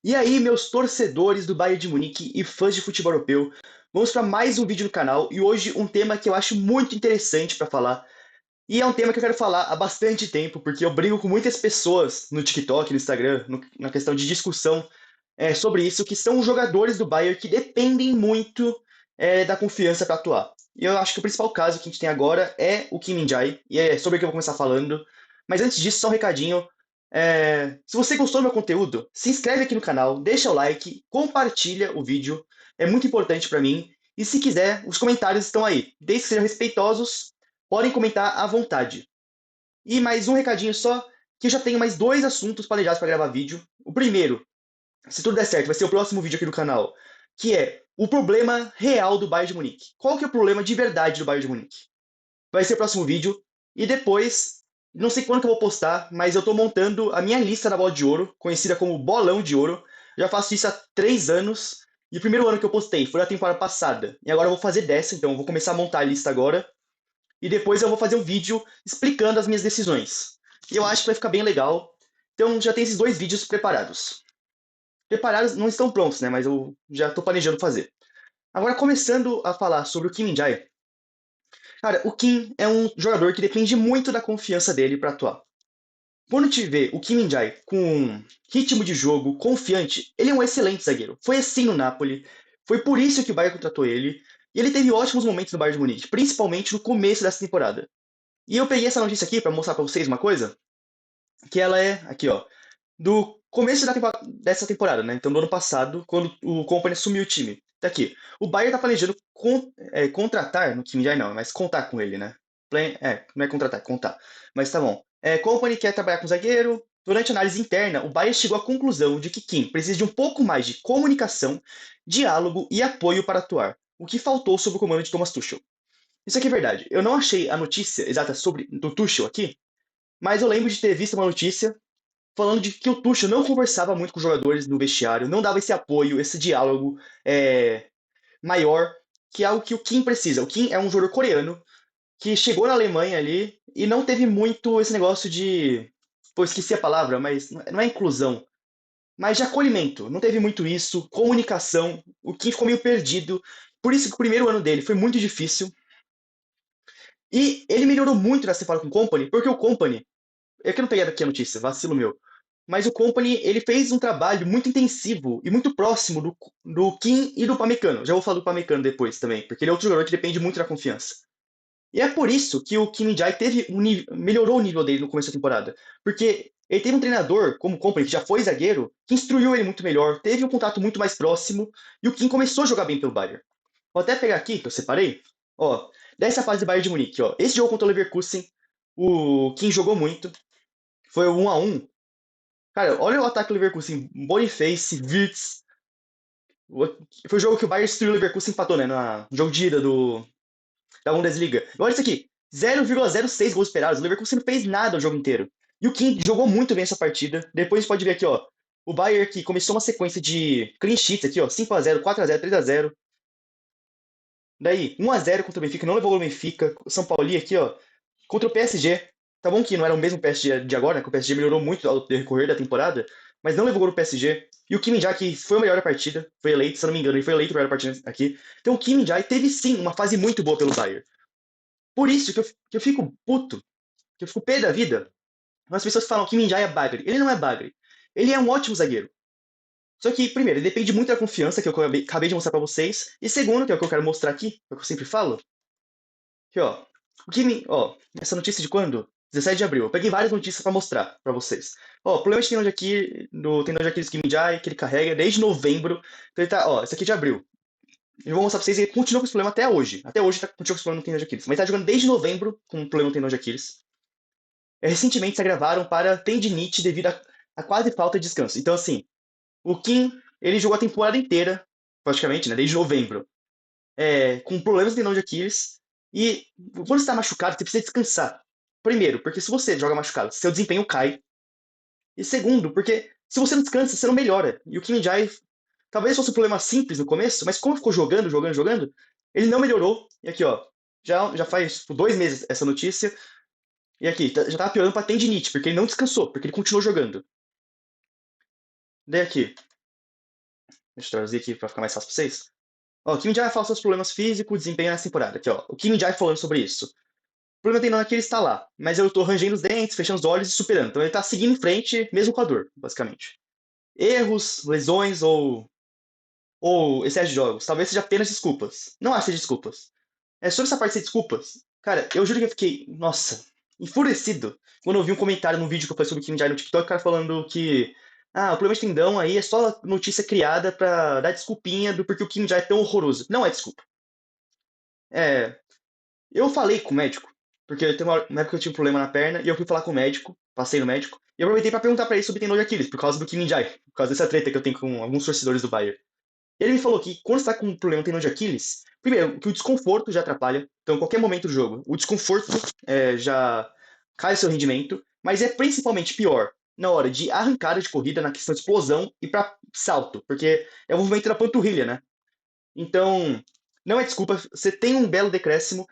E aí, meus torcedores do Bayern de Munique e fãs de futebol europeu, vamos para mais um vídeo no canal e hoje um tema que eu acho muito interessante para falar. E é um tema que eu quero falar há bastante tempo, porque eu brigo com muitas pessoas no TikTok, no Instagram, na questão de discussão sobre isso, que são os jogadores do Bayern que dependem muito da confiança para atuar. E eu acho que o principal caso que a gente tem agora é o Kim Min-jae, e é sobre o que eu vou começar falando. Mas antes disso, só um recadinho. Se você gostou do meu conteúdo, se inscreve aqui no canal, deixa o like, compartilha o vídeo, é muito importante para mim. E se quiser, os comentários estão aí. Desde que sejam respeitosos, podem comentar à vontade. E mais um recadinho só, que eu já tenho mais dois assuntos planejados para gravar vídeo. O primeiro, se tudo der certo, vai ser o próximo vídeo aqui do canal, que é o problema real do Bayern de Munique. Qual que é o problema de verdade do Bayern de Munique? Vai ser o próximo vídeo. E depois, não sei quando que eu vou postar, mas eu estou montando a minha lista da bola de ouro, conhecida como Bolão de Ouro. Já faço isso há 3 anos. E o primeiro ano que eu postei foi na temporada passada. E agora eu vou fazer dessa, então eu vou começar a montar a lista agora. E depois eu vou fazer um vídeo explicando as minhas decisões. E eu acho que vai ficar bem legal. Então já tem esses dois vídeos preparados. Preparados não estão prontos, né? Mas eu já estou planejando fazer. Agora, começando a falar sobre o Kim Min-jae. Cara, o Kim é um jogador que depende muito da confiança dele para atuar. Quando te vê o Kim Min-jae com ritmo de jogo, confiante, ele é um excelente zagueiro. Foi assim no Napoli, foi por isso que o Bayern contratou ele, e ele teve ótimos momentos no Bayern de Munique, principalmente no começo dessa temporada. E eu peguei essa notícia aqui para mostrar para vocês uma coisa, que ela é, aqui ó, do começo dessa temporada, né? Então, do ano passado, quando o Company assumiu o time. Tá aqui. O Bayern tá planejando contratar, no Kim Jae não, mas contar com ele, né? Não é contratar, é contar. Mas tá bom. Company quer trabalhar com zagueiro. Durante a análise interna, o Bayern chegou à conclusão de que Kim precisa de um pouco mais de comunicação, diálogo e apoio para atuar, o que faltou sob o comando de Thomas Tuchel. Isso aqui é verdade. Eu não achei a notícia exata sobre do Tuchel aqui, mas eu lembro de ter visto uma notícia falando de que o Tuchel não conversava muito com os jogadores no vestiário, não dava esse apoio, esse diálogo maior, que é algo que o Kim precisa. O Kim é um jogador coreano que chegou na Alemanha ali e não teve muito esse negócio de. Pô, esqueci a palavra, mas não é inclusão, mas de acolhimento. Não teve muito isso, comunicação. O Kim ficou meio perdido. Por isso que o primeiro ano dele foi muito difícil. E ele melhorou muito nessa temporada com o Company, porque o Company. É que eu não peguei aqui a notícia, vacilo meu. Mas o Company, ele fez um trabalho muito intensivo e muito próximo do Kim e do Pamecano. Já vou falar do Pamecano depois também, porque ele é outro jogador que depende muito da confiança. E é por isso que o Kim Min-jae melhorou o nível dele no começo da temporada. Porque ele teve um treinador, como o Company, que já foi zagueiro, que instruiu ele muito melhor, teve um contato muito mais próximo, e o Kim começou a jogar bem pelo Bayern. Vou até pegar aqui, que eu separei, ó, dessa fase do Bayern de Munique, ó. Esse jogo contra o Leverkusen, o Kim jogou muito, foi o 1-1. Cara, olha o ataque do Leverkusen. Boniface, Wirtz. Foi o jogo que o Bayern destruiu o Leverkusen e empatou, né? No jogo de ida da Bundesliga. Olha isso aqui. 0,06 gols esperados. O Leverkusen não fez nada o jogo inteiro. E o Kim jogou muito bem essa partida. Depois a gente pode ver aqui, ó. O Bayern que começou uma sequência de clean sheets aqui, ó. 5-0, 4-0, 3-0. Daí, 1-0 contra o Benfica. Não levou o Benfica. O São Paulo aqui, ó. Contra o PSG. Tá bom que não era o mesmo PSG de agora, né? Que o PSG melhorou muito ao decorrer da temporada, mas não levou gol no PSG. E o Kim Min-jae, que foi o melhor da partida, foi eleito, se eu não me engano, ele foi eleito o melhor da partida aqui. Então o Kim Min-jae teve sim uma fase muito boa pelo Bayern. Por isso que eu fico puto, que eu fico pé da vida. As pessoas falam que Kim Min-jae é bagre. Ele não é bagre. Ele é um ótimo zagueiro. Só que, primeiro, ele depende muito da confiança, que eu acabei de mostrar pra vocês. E segundo, que é o que eu quero mostrar aqui, que é o que eu sempre falo, aqui, ó. O Kimi, ó, essa notícia de quando? 17 de abril. Eu peguei várias notícias pra mostrar pra vocês. Ó, o problema de tendão de Aquiles Kimi Jai, que ele carrega desde novembro. Então ele tá, ó, esse aqui é de abril. Eu vou mostrar pra vocês, ele continua com esse problema até hoje. Até hoje tá continua com esse problema no tendão de Aquiles. Mas tá jogando desde novembro com um problema no tendão de Aquiles. Recentemente se agravaram para tendinite devido a quase falta de descanso. Então, assim, o Kim, ele jogou a temporada inteira, praticamente, né, desde novembro, com problemas de tendão de Aquiles. E quando você está machucado, você precisa descansar. Primeiro, porque se você joga machucado, seu desempenho cai. E segundo, porque se você não descansa, você não melhora. E o Kim Jai talvez fosse um problema simples no começo, mas como ficou jogando, jogando, jogando, ele não melhorou. E aqui, ó, já faz tipo, 2 meses essa notícia. E aqui, já tava piorando pra tendinite, porque ele não descansou, porque ele continuou jogando. Daí aqui. Deixa eu traduzir aqui pra ficar mais fácil pra vocês. Ó, o Kim Jae fala sobre os problemas físicos, desempenho nessa temporada. Aqui, ó. O Kim Jae falando sobre isso. O problema tem não é que ele está lá, mas eu tô rangendo os dentes, fechando os olhos e superando. Então ele tá seguindo em frente, mesmo com a dor, basicamente. Erros, lesões ou excesso de jogos. Talvez seja apenas desculpas. Não acho que seja desculpas. É sobre essa parte de desculpas. Cara, eu juro que eu fiquei, nossa, enfurecido quando eu vi um comentário num vídeo que eu falei sobre o Kim Jae no TikTok, o cara falando que o problema de tendão aí é só notícia criada pra dar desculpinha do porquê o Kim Jae é tão horroroso. Não é desculpa. É, eu falei com o médico, porque tem uma época que eu tinha um problema na perna e eu fui falar com o médico, passei no médico, e eu aproveitei pra perguntar pra ele sobre tendão de Aquiles, por causa do Kim Jae, por causa dessa treta que eu tenho com alguns torcedores do Bayern. Ele me falou que quando você tá com um problema no tendão de Aquiles, primeiro, que o desconforto já atrapalha. Então, em qualquer momento do jogo, o desconforto já cai o seu rendimento, mas é principalmente pior na hora de arrancada de corrida, na questão de explosão e para salto, porque é o movimento da panturrilha, né? Então, não é desculpa, você tem um belo decréscimo.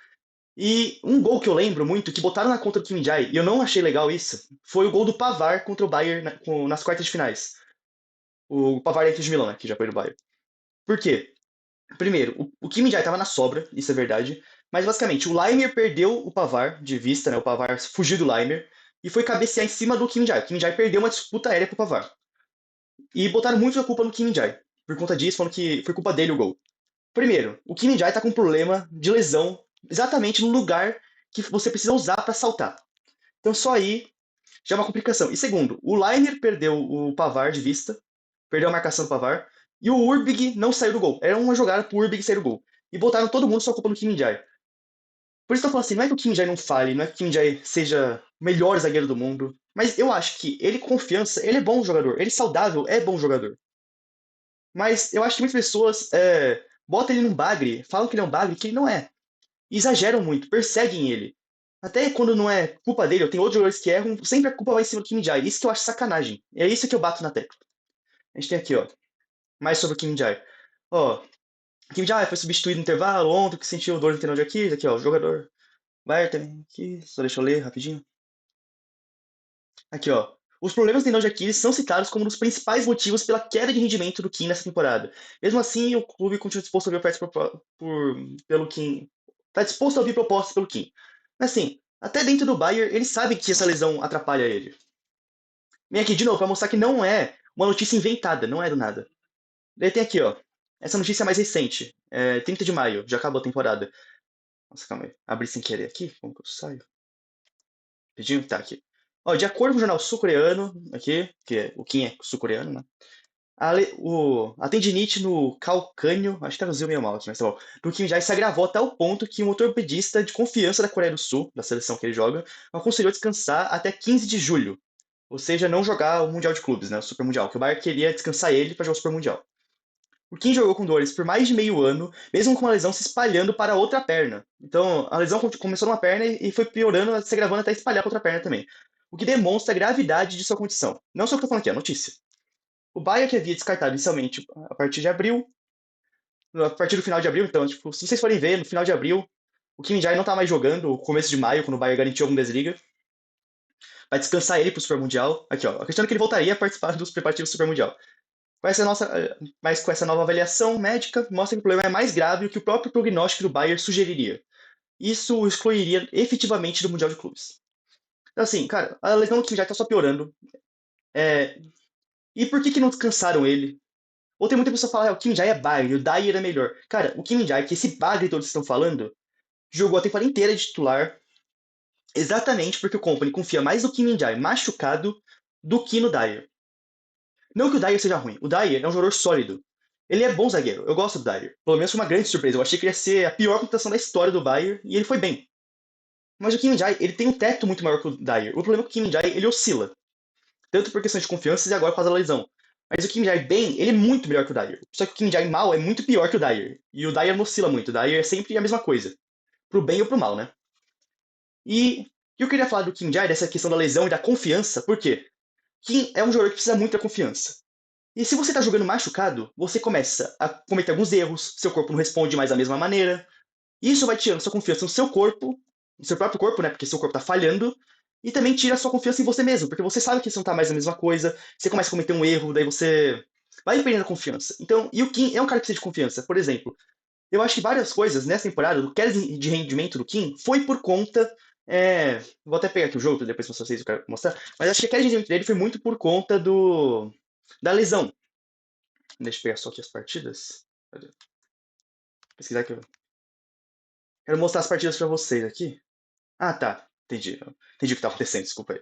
E um gol que eu lembro muito, que botaram na conta do Kim Jae, e eu não achei legal isso, foi o gol do Pavard contra o Bayern nas quartas de finais. O Pavard é aqui de Milão, né, que já foi do Bayern. Por quê? Primeiro, o Kim Min-jae estava na sobra, isso é verdade. Mas basicamente, o Laimer perdeu o Pavard de vista, né? O Pavard fugiu do Laimer e foi cabecear em cima do Kim Min-jae. O Kim Min-jae perdeu uma disputa aérea pro Pavard. E botaram muito a culpa no Kim Min-jae. Por conta disso, falando que foi culpa dele o gol. Primeiro, o Kim Min-jae tá com um problema de lesão exatamente no lugar que você precisa usar para saltar. Então só aí já é uma complicação. E segundo, o Laimer perdeu o Pavard de vista, perdeu a marcação do Pavard, e o Urbig não saiu do gol. Era uma jogada pro Urbig sair do gol. E botaram todo mundo só culpa no Kim Min-jae. Por isso que eu falo assim, não é que o Kim Min-jae não fale, não é que o Kim Min-jae seja o melhor zagueiro do mundo, mas eu acho que ele confiança, ele é bom jogador, ele saudável é bom jogador. Mas eu acho que muitas pessoas botam ele num bagre, falam que ele é um bagre, que ele não é. E exageram muito, perseguem ele. Até quando não é culpa dele, eu tenho outros jogadores que erram, sempre a culpa vai em cima do Kim Min-jae. Isso que eu acho sacanagem. É isso que eu bato na tecla. A gente tem aqui, ó, mais sobre o Kim Min-jae. Ó, Kim Min-jae foi substituído no intervalo ontem, que sentiu dor no tendão de Aquiles. Aqui, ó, o jogador. Vai também aqui, só deixa eu ler rapidinho. Aqui, ó. Os problemas do tendão de Aquiles são citados como um dos principais motivos pela queda de rendimento do Kim nessa temporada. Mesmo assim, o clube continua disposto a ouvir ofertas pelo Kim. Está disposto a ouvir propostas pelo Kim. Mas assim, até dentro do Bayern, ele sabe que essa lesão atrapalha ele. Vem aqui de novo para mostrar que não é uma notícia inventada, não é do nada. Daí tem aqui, ó. Essa notícia é mais recente. 30 de maio, já acabou a temporada. Nossa, calma aí. Abri sem querer aqui. Como que eu saio? Pedindo? Tá aqui. Ó, de acordo com o jornal sul-coreano, aqui, que o Kim é sul-coreano, né? A tendinite no calcânio, acho que traduziu meio mal, mas tá bom, do Kim Jae se agravou até o ponto que um ortopedista de confiança da Coreia do Sul, da seleção que ele joga, aconselhou descansar até 15 de julho. Ou seja, não jogar o Mundial de Clubes, né? O Super Mundial. Que o Bayern queria descansar ele para jogar o Super Mundial. O Kim jogou com dores por mais de meio ano, mesmo com a lesão se espalhando para a outra perna. Então, a lesão começou numa perna e foi piorando, se agravando até espalhar para outra perna também. O que demonstra a gravidade de sua condição. Não só o que eu tô falando aqui, é notícia. O Bayern que havia descartado inicialmente a partir de abril, a partir do final de abril, então, tipo, se vocês forem ver, no final de abril, o Kim Jae não tá mais jogando, o começo de maio, quando o Bayern garantiu a Bundesliga. Vai descansar ele pro Super Mundial. Aqui, ó, a questão é que ele voltaria a participar dos preparativos do Super Mundial. Mas com essa nova avaliação médica, mostra que o problema é mais grave do que o próprio prognóstico do Bayern sugeriria. Isso o excluiria efetivamente do Mundial de Clubes. Então, assim, cara, a lesão do Kim Jae tá só piorando. É, E por que não descansaram ele? Ou tem muita pessoa que fala, o Kim Jae é bagre, o Dyer é melhor. Cara, o Kim Jae, que esse bagre todo que estão falando, jogou a temporada inteira de titular exatamente porque o Company confia mais no Kim Jae machucado do que no Dyer. Não que o Dyer seja ruim, o Dyer é um jogador sólido. Ele é bom zagueiro, eu gosto do Dyer. Pelo menos foi uma grande surpresa. Eu achei que ele ia ser a pior contratação da história do Bayern e ele foi bem. Mas o Kim Jae, ele tem um teto muito maior que o Dyer. O problema é que o Kim Jae, ele oscila. Tanto por questão de confiança e agora por causa da lesão. Mas o Kim Jae bem, ele é muito melhor que o Dyer. Só que o Kim Jae mal é muito pior que o Dyer. E o Dyer não oscila muito. O Dyer é sempre a mesma coisa. Pro bem ou pro mal, né? E eu queria falar do Kim Jae, dessa questão da lesão e da confiança, por quê? Kim é um jogador que precisa muito da confiança. E se você tá jogando machucado, você começa a cometer alguns erros, seu corpo não responde mais da mesma maneira. Isso vai tirando sua confiança no seu corpo, no seu próprio corpo, né? Porque seu corpo tá falhando. E também tira a sua confiança em você mesmo, porque você sabe que você não tá mais a mesma coisa, você começa a cometer um erro, daí você vai perdendo a confiança. Então, e o Kim é um cara que precisa de confiança. Por exemplo, eu acho que várias coisas nessa temporada, do queda de rendimento do Kim, foi por conta. Vou até pegar aqui o jogo, pra depois pra vocês eu quero mostrar. Mas acho que a queda de rendimento dele foi muito por conta da lesão. Deixa eu pegar só aqui as partidas. Cadê? Pesquisar aqui. Quero mostrar as partidas pra vocês aqui. Ah, tá. Entendi. Entendi o que tá acontecendo, desculpa aí.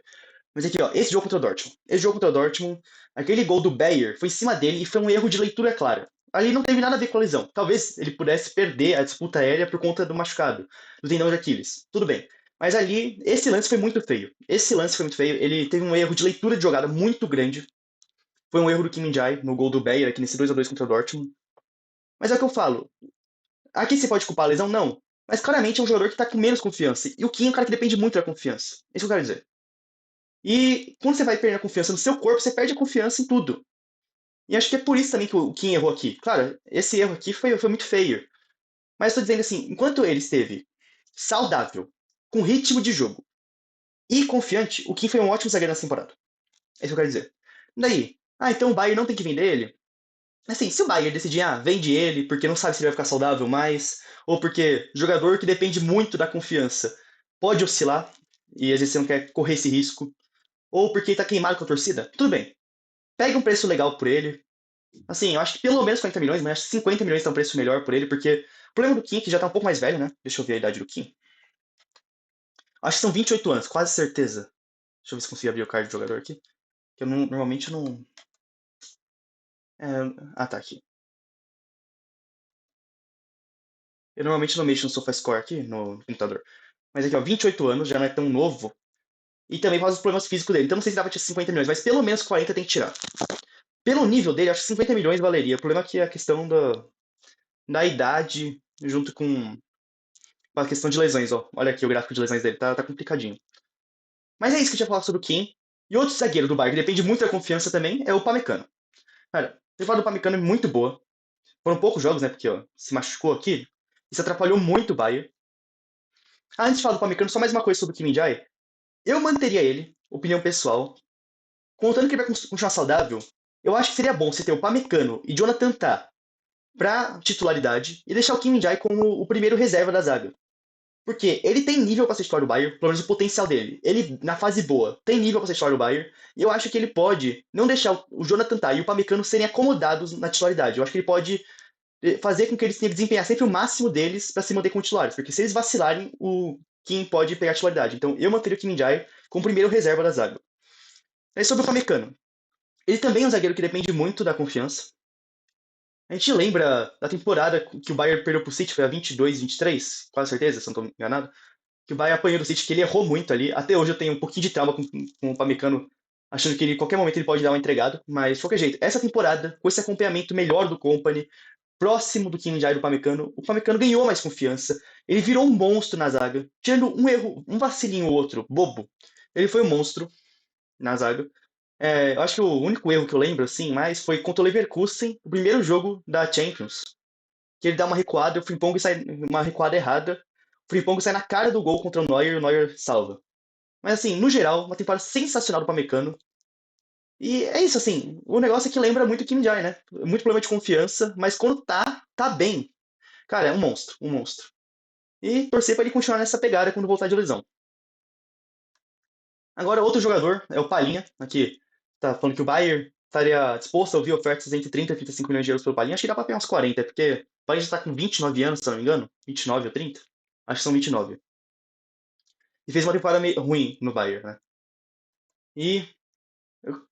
Mas aqui, ó, esse jogo contra o Dortmund. Esse jogo contra o Dortmund, aquele gol do Bayer foi em cima dele e foi um erro de leitura clara. Ali não teve nada a ver com a lesão. Talvez ele pudesse perder a disputa aérea por conta do machucado, do tendão de Aquiles. Tudo bem. Mas ali, esse lance foi muito feio. Esse lance foi muito feio. Ele teve um erro de leitura de jogada muito grande. Foi um erro do Kim Min-jae no gol do Bayer, aqui nesse 2 a 2 contra o Dortmund. Mas é o que eu falo. Aqui você pode culpar a lesão? Não. Mas claramente é um jogador que tá com menos confiança. E o Kim é um cara que depende muito da confiança. É isso que eu quero dizer. E quando você vai perder a confiança no seu corpo, você perde a confiança em tudo. E acho que é por isso também que o Kim errou aqui. Claro, esse erro aqui foi muito feio. Mas estou dizendo assim, enquanto ele esteve saudável, com ritmo de jogo e confiante, o Kim foi um ótimo zagueiro nessa temporada. É isso que eu quero dizer. Daí, então o Bayern não tem que vender ele? Assim, se o Bayern decidir, vende ele porque não sabe se ele vai ficar saudável mais, ou porque jogador que depende muito da confiança pode oscilar, e às vezes você não quer correr esse risco, ou porque ele tá queimado com a torcida, tudo bem. Pega um preço legal por ele. Assim, eu acho que pelo menos 40 milhões, mas acho que 50 milhões tá um preço melhor por ele, porque o problema do Kim é que já tá um pouco mais velho, né? Deixa eu ver a idade do Kim. Acho que são 28 anos, quase certeza. Deixa eu ver se consigo abrir o card do jogador aqui. Que eu normalmente não. É, tá aqui. Eu normalmente não mexo no SofaScore aqui, no computador. Mas aqui, ó, 28 anos, já não é tão novo. E também por causa dos problemas físicos dele. Então não sei se dava de 50 milhões, mas pelo menos 40 tem que tirar. Pelo nível dele, acho que 50 milhões valeria. O problema é que é a questão da idade, junto com a questão de lesões, ó. Olha aqui o gráfico de lesões dele, tá complicadinho. Mas é isso que eu tinha falado sobre o Kim. E outro zagueiro do Bayern, que depende muito da confiança também, é o Pamecano. Cara, a temporada do Pamecano é muito boa. Foram poucos jogos, né? Porque ó, se machucou aqui. Isso atrapalhou muito o Bayern. Antes de falar do Pamecano, só mais uma coisa sobre o Kim Min-jae. Eu manteria ele, opinião pessoal. Contando que ele vai continuar saudável, eu acho que seria bom você ter o Pamecano e Jonathan Tah pra titularidade e deixar o Kim Min-jae como o primeiro reserva da zaga. Porque ele tem nível pra ser titular do Bayern, pelo menos o potencial dele. Ele, na fase boa, tem nível pra ser titular do Bayern. E eu acho que ele pode não deixar o Jonathan Tah e o Pamecano serem acomodados na titularidade. Eu acho que ele pode fazer com que eles tenham que desempenhar sempre o máximo deles pra se manter como titulares. Porque se eles vacilarem, o Kim pode pegar a titularidade. Então eu manteria o Kim Min-jae como primeiro reserva da zaga. Aí sobre o Pamecano. Ele também é um zagueiro que depende muito da confiança. A gente lembra da temporada que o Bayern perdeu pro City, foi a 22, 23, quase certeza, se não estou enganado. Que o Bayern apanhou do City, que ele errou muito ali. Até hoje eu tenho um pouquinho de trauma com o Pamecano, achando que ele, em qualquer momento ele pode dar uma entregada. Mas, de qualquer jeito, essa temporada, com esse acompanhamento melhor do Company, próximo do Kim Min-jae e do Pamecano, o Pamecano ganhou mais confiança. Ele virou um monstro na zaga. Tirando um erro, um vacilinho ou outro, bobo. Ele foi um monstro na zaga. Eu acho que o único erro que eu lembro, assim, mais foi contra o Leverkusen, o primeiro jogo da Champions, que ele dá uma recuada, o Frimpong sai uma recuada errada, o Frimpong sai na cara do gol contra o Neuer e o Neuer salva. Mas assim, no geral, uma temporada sensacional do Pamecano. E é isso, assim, o negócio é que lembra muito o Kim Jai, né? Muito problema de confiança, mas quando tá bem. Cara, é um monstro, um monstro. E torcer pra ele continuar nessa pegada quando voltar de lesão. Agora, outro jogador é o Palhinha, aqui tá falando que o Bayern estaria disposto a ouvir ofertas entre 30 e 35 milhões de euros pelo Palhinha. Acho que dá pra pegar uns 40, porque o Palhinha já tá com 29 anos, se não me engano. 29 ou 30? Acho que são 29. E fez uma temporada meio ruim no Bayern, né? E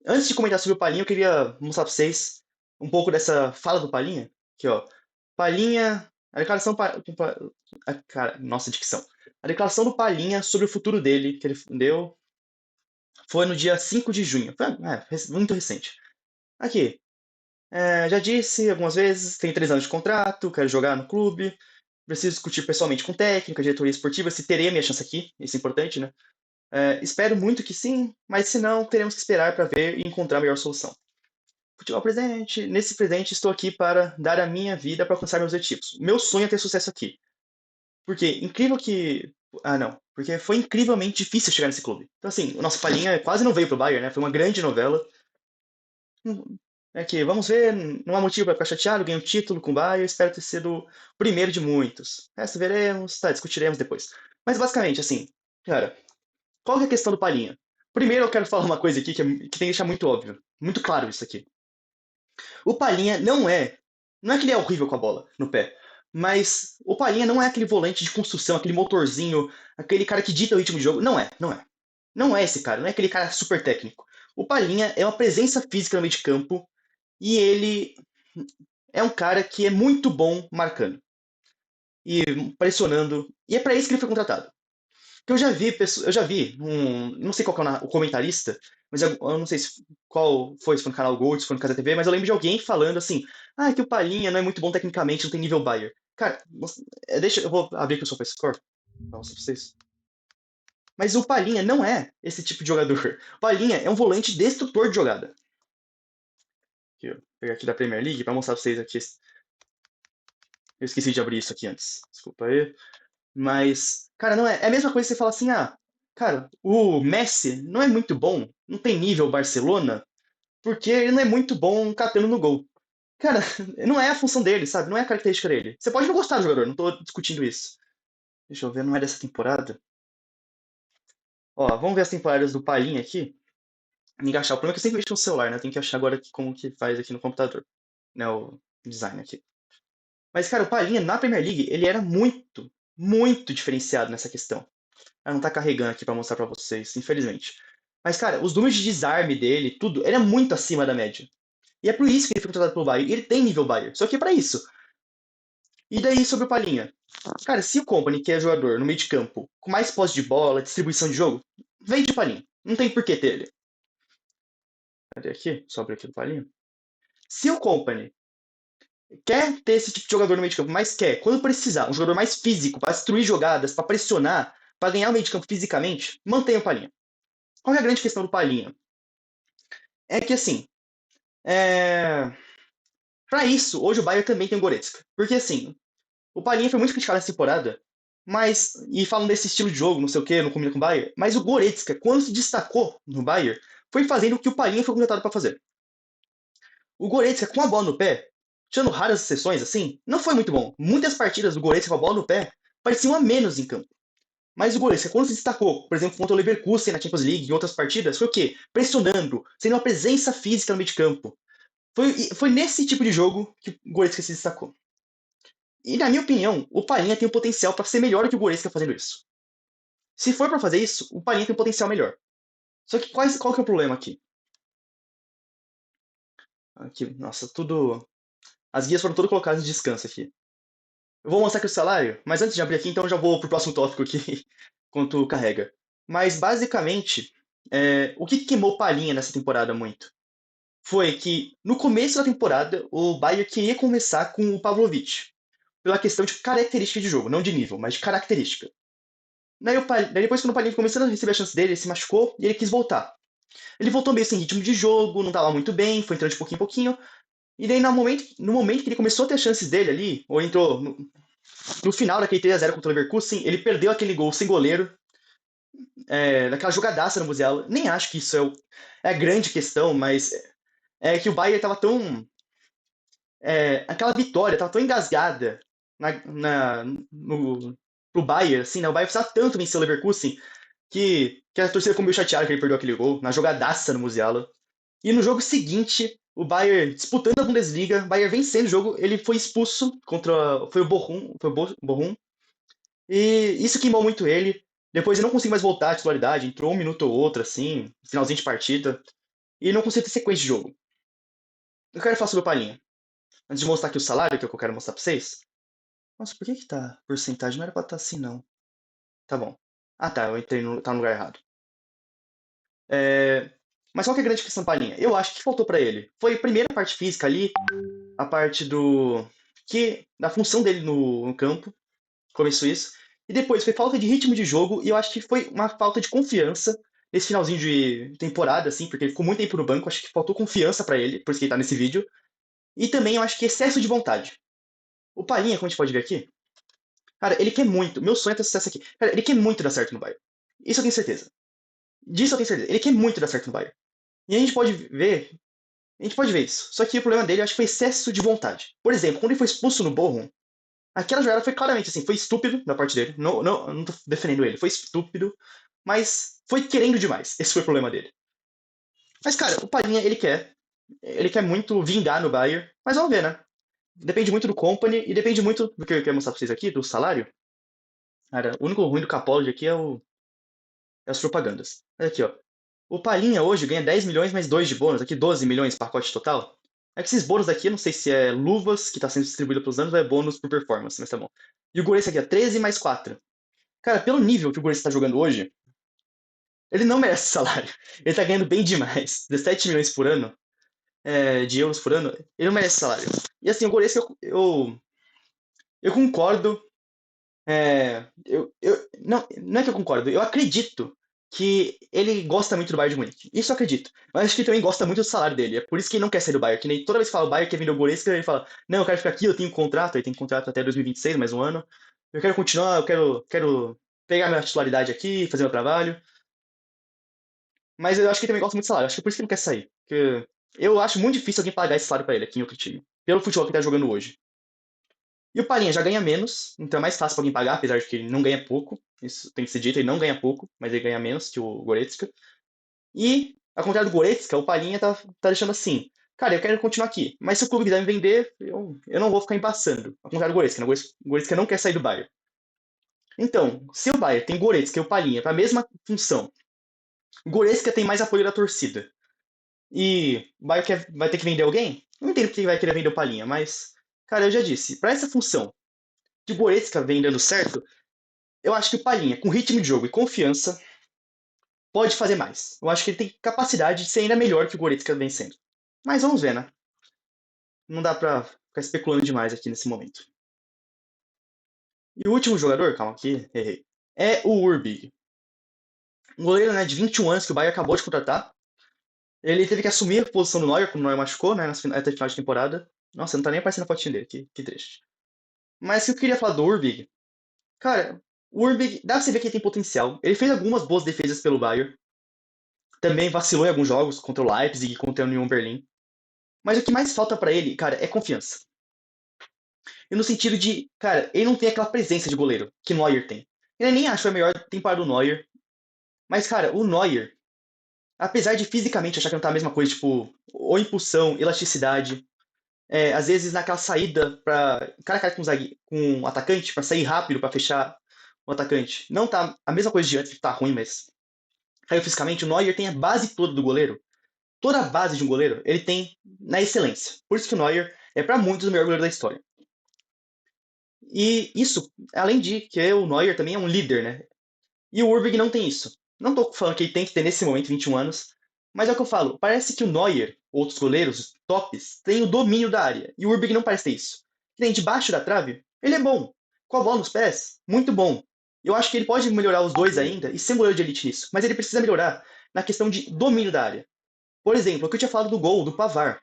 antes de comentar sobre o Palhinha, eu queria mostrar pra vocês um pouco dessa fala do Palhinha. Aqui, ó. Palhinha. A declaração. Cara, nossa dicção. A declaração do Palhinha sobre o futuro dele, que ele deu, foi no dia 5 de junho. Foi, muito recente. Aqui. Já disse algumas vezes, tenho 3 anos de contrato, quero jogar no clube, preciso discutir pessoalmente com o técnico, a diretoria esportiva, se terei a minha chance aqui, isso é importante, né? Espero muito que sim, mas se não, teremos que esperar para ver e encontrar a melhor solução. Futebol presente, nesse presente estou aqui para dar a minha vida para alcançar meus objetivos. O meu sonho é ter sucesso aqui. Porque incrível que. Ah, não. Porque foi incrivelmente difícil chegar nesse clube. Então, assim, o nosso Palhinha quase não veio pro Bayern, né? Foi uma grande novela. É que, vamos ver, não há motivo para ficar chateado, ganhei um título com o Bayern, espero ter sido o primeiro de muitos. O resto veremos, tá, discutiremos depois. Mas basicamente, assim, cara, qual que é a questão do Palhinha? Primeiro eu quero falar uma coisa aqui que tem que deixar muito óbvio, muito claro isso aqui. O Palhinha não é que ele é horrível com a bola no pé, mas o Palhinha não é aquele volante de construção, aquele motorzinho, aquele cara que dita o ritmo de jogo. Não é, não é. Não é esse cara, não é aquele cara super técnico. O Palhinha é uma presença física no meio de campo e ele é um cara que é muito bom marcando e pressionando, e é para isso que ele foi contratado. Que eu já vi não sei qual que é o comentarista, mas eu não sei qual foi, se foi no canal Gold, se foi no Casa TV, mas eu lembro de alguém falando assim, que o Palhinha não é muito bom tecnicamente, não tem nível Bayer. Cara, eu vou abrir aqui o SofaScore pra mostrar pra vocês. Mas o Palhinha não é esse tipo de jogador. O Palhinha é um volante destrutor de jogada. Aqui, vou pegar aqui da Premier League pra mostrar pra vocês aqui. Eu esqueci de abrir isso aqui antes. Desculpa aí. Mas, cara, não é. É a mesma coisa que você fala assim, cara, o Messi não é muito bom, não tem nível Barcelona, porque ele não é muito bom catando no gol. Cara, não é a função dele, sabe? Não é a característica dele. Você pode não gostar do jogador, não tô discutindo isso. Deixa eu ver, não é dessa temporada. Ó, vamos ver as temporadas do Palhinha aqui. Engaixar. O problema é que eu sempre mexo no celular, né? Eu tenho que achar agora aqui como que faz aqui no computador, né? O design aqui. Mas, cara, o Palhinha na Premier League, ele era muito, muito diferenciado nessa questão. Ah, não tá carregando aqui pra mostrar pra vocês, infelizmente. Mas, cara, os números de desarme dele, tudo, ele é muito acima da média. E é por isso que ele foi contratado pelo Bayern. E ele tem nível Bayern. Só que é pra isso. E daí sobre o Palhinha? Cara, se o Company, que é jogador no meio de campo, com mais posse de bola, distribuição de jogo, vende o Palhinha. Não tem por que ter ele. Cadê aqui? Sobre aqui do Palhinha. Se o Company quer ter esse tipo de jogador no meio de campo, mas quer, quando precisar, um jogador mais físico, para destruir jogadas, para pressionar, para ganhar o meio de campo fisicamente, mantenha o Palhinha. Qual é a grande questão do Palhinha? É que assim, é... para isso, hoje o Bayern também tem o Goretzka. Porque assim, o Palhinha foi muito criticado nessa temporada, mas, e falando desse estilo de jogo, não sei o que, não combina com o Bayern, mas o Goretzka, quando se destacou no Bayern, foi fazendo o que o Palhinha foi contratado para fazer. O Goretzka, com a bola no pé, tirando raras sessões assim, não foi muito bom. Muitas partidas do Goretzka com a bola no pé pareciam a menos em campo. Mas o Goretzka, quando se destacou, por exemplo, contra o Leverkusen na Champions League e em outras partidas, foi o quê? Pressionando, sendo uma presença física no meio de campo. Foi nesse tipo de jogo que o Goretzka se destacou. E, na minha opinião, o Palhinha tem o potencial para ser melhor que o Goretzka fazendo isso. Se for para fazer isso, o Palhinha tem um potencial melhor. Só que qual que é o problema aqui? Aqui, nossa, tudo. As guias foram todas colocadas em descanso aqui. Eu vou mostrar aqui o salário, mas antes de abrir aqui, então eu já vou pro próximo tópico aqui, quanto carrega. Mas basicamente, o que queimou Palhinha nessa temporada muito? Foi que no começo da temporada o Bayern queria começar com o Pavlovic, pela questão de característica de jogo, não de nível, mas de característica. Daí depois, quando o Palhinha começou a receber a chance dele, ele se machucou e ele quis voltar. Ele voltou meio sem ritmo de jogo, não estava muito bem, foi entrando de pouquinho em pouquinho. E daí, no momento que ele começou a ter as chances dele ali, ou entrou no final daquele 3x0 contra o Leverkusen, ele perdeu aquele gol sem goleiro, naquela jogadaça no Musiala. Nem acho que isso é a grande questão, mas é que o Bayern estava tão. Aquela vitória estava tão engasgada pro Bayern, assim, né? O Bayern precisava tanto vencer o Leverkusen que a torcida ficou meio chateada que ele perdeu aquele gol, na jogadaça no Musiala. E no jogo seguinte, o Bayern disputando a Bundesliga, o Bayern vencendo o jogo, ele foi expulso contra. Foi o Bochum. E isso queimou muito ele. Depois ele não conseguiu mais voltar à titularidade, entrou um minuto ou outro, assim, finalzinho de partida, e não conseguiu ter sequência de jogo. Eu quero falar sobre o Palhinha. Antes de mostrar aqui o salário, que é o que eu quero mostrar pra vocês. Nossa, por que que tá porcentagem? Não era pra estar assim, não. Tá bom. Ah, tá, eu entrei tá no lugar errado. É, Mas qual que é a grande questão do Palhinha? Eu acho que faltou pra ele. Foi a primeira parte física ali, a parte da função dele no campo, começou isso. E depois foi falta de ritmo de jogo e eu acho que foi uma falta de confiança nesse finalzinho de temporada, assim, porque ele ficou muito tempo no banco, acho que faltou confiança pra ele, por isso que ele tá nesse vídeo. E também eu acho que excesso de vontade. O Palhinha, como a gente pode ver aqui, cara, ele quer muito. Meu sonho é ter sucesso aqui. Cara, ele quer muito dar certo no Bayern. Isso eu tenho certeza. Disso eu tenho certeza. Ele quer muito dar certo no Bayern. E a gente pode ver. A gente pode ver isso. Só que o problema dele, eu acho que foi excesso de vontade. Por exemplo, quando ele foi expulso no Bochum, aquela jogada foi claramente assim, foi estúpido da parte dele. Não, não, não tô defendendo ele, foi estúpido, mas foi querendo demais. Esse foi o problema dele. Mas, cara, o Palhinha, ele quer muito vingar no Bayern, mas vamos ver, né? Depende muito do company e depende muito do que eu quero mostrar pra vocês aqui, do salário. Cara, o único ruim do Capology aqui é as propagandas. Olha aqui, ó. O Palhinha hoje ganha 10 milhões mais 2 de bônus, aqui 12 milhões pacote total. É que esses bônus daqui, eu não sei se é luvas que tá sendo distribuído pelos anos ou é bônus por performance, mas tá bom. E o Goretzka aqui, ó, 13 mais 4. Cara, pelo nível que o Goretzka tá jogando hoje, ele não merece salário. Ele tá ganhando bem demais. 17 milhões por ano, de euros por ano, ele não merece salário. E assim, o Goretzka, eu concordo. Não é que eu concordo, eu acredito que ele gosta muito do Bayern de Munique. Isso eu acredito. Mas acho que ele também gosta muito do salário dele. É por isso que ele não quer sair do Bayern. Que nem toda vez que fala o Bayern quer vender o Goretzka, ele fala: Não, eu quero ficar aqui, eu tenho um contrato. Ele tem contrato até 2026, mais um ano. Eu quero continuar, eu quero pegar minha titularidade aqui, fazer meu trabalho. Mas eu acho que ele também gosta muito do salário. Acho que é por isso que ele não quer sair. Porque eu acho muito difícil alguém pagar esse salário pra ele aqui em outro time. Pelo futebol que ele tá jogando hoje. E o Palhinha já ganha menos, então é mais fácil pra alguém pagar, apesar de que ele não ganha pouco. Isso tem que ser dito, ele não ganha pouco, mas ele ganha menos que o Goretzka. E, ao contrário do Goretzka, o Palhinha tá deixando assim. Cara, eu quero continuar aqui, mas se o clube quiser me vender, eu não vou ficar embaçando. Ao contrário do Goretzka, né? O Goretzka não quer sair do Bayern. Então, se o Bayern tem Goretzka e o Palhinha para a mesma função, o Goretzka tem mais apoio da torcida. E o Bayern vai ter que vender alguém? Não entendo porque vai querer vender o Palhinha, mas, cara, eu já disse, para essa função de Goretzka vem dando certo, eu acho que o Palhinha, com ritmo de jogo e confiança, pode fazer mais. Eu acho que ele tem capacidade de ser ainda melhor que o Goretzka vem sendo. Mas vamos ver, né? Não dá pra ficar especulando demais aqui nesse momento. E o último jogador, calma aqui, errei, é o Urbig. Um goleiro, né, de 21 anos que o Bayern acabou de contratar. Ele teve que assumir a posição do Neuer, como o Neuer machucou, né, até final de temporada. Nossa, não tá nem aparecendo a fotinha dele, que triste. Mas o que eu queria falar do Urbig, cara, o Urbig, dá pra você ver que ele tem potencial. Ele fez algumas boas defesas pelo Bayern. Também vacilou em alguns jogos contra o Leipzig e contra o Union Berlin. Mas o que mais falta pra ele, cara, é confiança. E no sentido de, cara, ele não tem aquela presença de goleiro que o Neuer tem. Ele nem acho que foi a melhor temporada do Neuer. Mas, cara, o Neuer, apesar de fisicamente achar que não tá a mesma coisa, tipo, ou impulsão, elasticidade, às vezes naquela saída pra cara a cara com um atacante, pra sair rápido, pra fechar o atacante, não tá a mesma coisa de antes, que tá ruim, mas caiu fisicamente. O Neuer tem a base toda do goleiro. Toda a base de um goleiro, ele tem na excelência. Por isso que o Neuer é pra muitos o melhor goleiro da história. E isso, além de que o Neuer também é um líder, né? E o Urbig não tem isso. Não tô falando que ele tem que ter nesse momento 21 anos, mas é o que eu falo. Parece que o Neuer, outros goleiros tops, têm o domínio da área. E o Urbig não parece ter isso. Ele tem debaixo da trave, ele é bom. Com a bola nos pés, muito bom. Eu acho que ele pode melhorar os dois ainda e ser um goleiro de elite nisso. Mas ele precisa melhorar na questão de domínio da área. Por exemplo, o que eu tinha falado do gol do Pavar.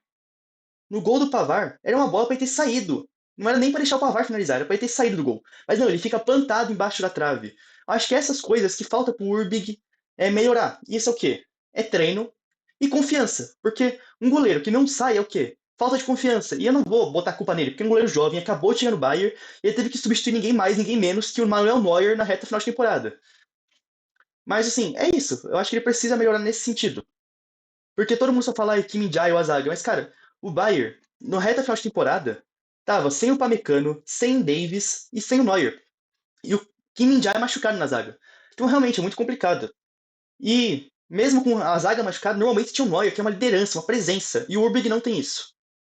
No gol do Pavar, era uma bola para ele ter saído. Não era nem para deixar o Pavar finalizar, era para ele ter saído do gol. Mas não, ele fica plantado embaixo da trave. Acho que essas coisas que falta pro Urbig é melhorar. E isso é o quê? É treino e confiança. Porque um goleiro que não sai é o quê? Falta de confiança. E eu não vou botar a culpa nele, porque é um goleiro jovem, acabou de chegar no Bayern, e ele teve que substituir ninguém mais, ninguém menos que o Manuel Neuer na reta final de temporada. Mas assim, é isso. Eu acho que ele precisa melhorar nesse sentido. Porque todo mundo só fala Kim Min-jae ou a zaga, mas cara, o Bayern, no reta final de temporada, tava sem o Pamecano, sem o Davis e sem o Neuer. E o Kim Min-jae machucado na zaga. Então realmente é muito complicado. E mesmo com a zaga machucada, normalmente tinha o Neuer, que é uma liderança, uma presença, e o Urbig não tem isso.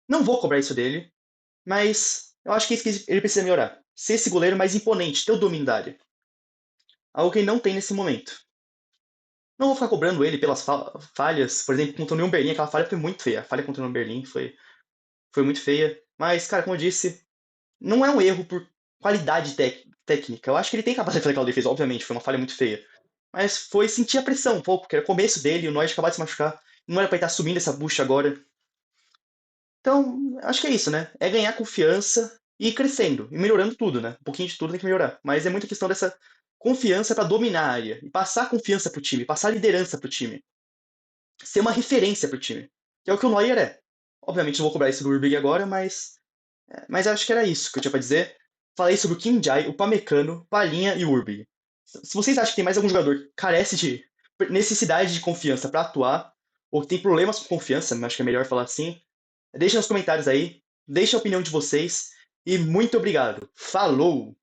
Não vou cobrar isso dele, mas eu acho que é isso que ele precisa melhorar. Ser esse goleiro mais imponente, ter o domínio da área. Algo que ele não tem nesse momento. Não vou ficar cobrando ele pelas falhas, por exemplo, contra o Union Berlin, aquela falha foi muito feia. A falha contra o Union Berlin foi muito feia. Mas, cara, como eu disse, não é um erro por qualidade técnica. Eu acho que ele tem capacidade de fazer aquela defesa, obviamente, foi uma falha muito feia. Mas foi sentir a pressão um pouco, porque era o começo dele, o Neuer acabou de se machucar. Não era pra ele estar assumindo essa bucha agora. Então, acho que é isso, né? É ganhar confiança e ir crescendo, e melhorando tudo, né? Um pouquinho de tudo tem que melhorar. Mas é muita questão dessa confiança pra dominar a área, e passar confiança pro time, passar liderança pro time. Ser uma referência pro time. Que é o que o Neuer é. Obviamente não vou cobrar isso do Urbig agora, mas acho que era isso que eu tinha pra dizer. Falei sobre o Kim-Jae, o Pamecano, Palhinha e o Urbig. Se vocês acham que tem mais algum jogador que carece de necessidade de confiança pra atuar, ou que tem problemas com confiança, acho que é melhor falar assim, deixa nos comentários aí, deixa a opinião de vocês e muito obrigado. Falou!